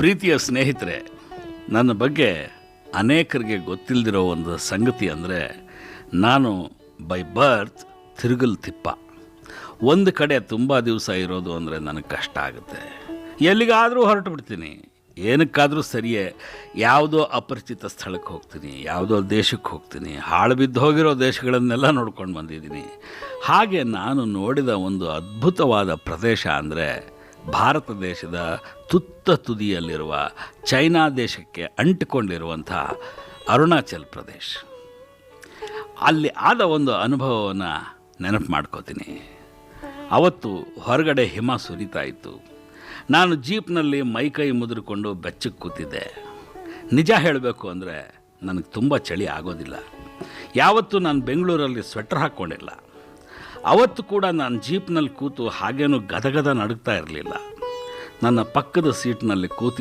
ಪ್ರೀತಿಯ ಸ್ನೇಹಿತರೆ, ನನ್ನ ಬಗ್ಗೆ ಅನೇಕರಿಗೆ ಗೊತ್ತಿಲ್ಲದಿರೋ ಒಂದು ಸಂಗತಿ ಅಂದರೆ ನಾನು ಬೈ ಬರ್ತ್ ತಿರುಗಲ್ ತಿಪ್ಪ. ಒಂದು ಕಡೆ ತುಂಬ ದಿವಸ ಇರೋದು ಅಂದರೆ ನನಗೆ ಕಷ್ಟ ಆಗುತ್ತೆ. ಎಲ್ಲಿಗಾದರೂ ಹೊರಟು ಬಿಡ್ತೀನಿ, ಏನಕ್ಕಾದರೂ ಸರಿಯೇ. ಯಾವುದೋ ಅಪರಿಚಿತ ಸ್ಥಳಕ್ಕೆ ಹೋಗ್ತೀನಿ, ಯಾವುದೋ ದೇಶಕ್ಕೆ ಹೋಗ್ತೀನಿ, ಹಾಳು ಬಿದ್ದು ಹೋಗಿರೋ ದೇಶಗಳನ್ನೆಲ್ಲ ನೋಡ್ಕೊಂಡು ಬಂದಿದ್ದೀನಿ. ಹಾಗೆ ನಾನು ನೋಡಿದ ಒಂದು ಅದ್ಭುತವಾದ ಪ್ರದೇಶ ಅಂದರೆ ಭಾರತ ದೇಶದ ತುತ್ತ ತುದಿಯಲ್ಲಿರುವ ಚೈನಾ ದೇಶಕ್ಕೆ ಅಂಟಿಕೊಂಡಿರುವಂಥ ಅರುಣಾಚಲ್ ಪ್ರದೇಶ್. ಅಲ್ಲಿ ಆದ ಒಂದು ಅನುಭವವನ್ನು ನೆನಪು ಮಾಡ್ಕೋತೀನಿ. ಅವತ್ತು ಹೊರಗಡೆ ಹಿಮ ಸುರಿತಾ ಇತ್ತು. ನಾನು ಜೀಪ್ನಲ್ಲಿ ಮೈಕೈ ಮುದುರಿಕೊಂಡು ಬೆಚ್ಚಗೆ ಕೂತಿದ್ದೆ. ನಿಜ ಹೇಳಬೇಕು ಅಂದರೆ ನನಗೆ ತುಂಬ ಚಳಿ ಆಗೋದಿಲ್ಲ. ಯಾವತ್ತೂ ನಾನು ಬೆಂಗಳೂರಲ್ಲಿ ಸ್ವೆಟರ್ ಹಾಕ್ಕೊಂಡಿಲ್ಲ. ಅವತ್ತು ಕೂಡ ನಾನು ಜೀಪ್ನಲ್ಲಿ ಕೂತು ಹಾಗೇನೂ ಗದಗದ ನಡುಗ್ತಾ ಇರಲಿಲ್ಲ. ನನ್ನ ಪಕ್ಕದ ಸೀಟ್ನಲ್ಲಿ ಕೂತು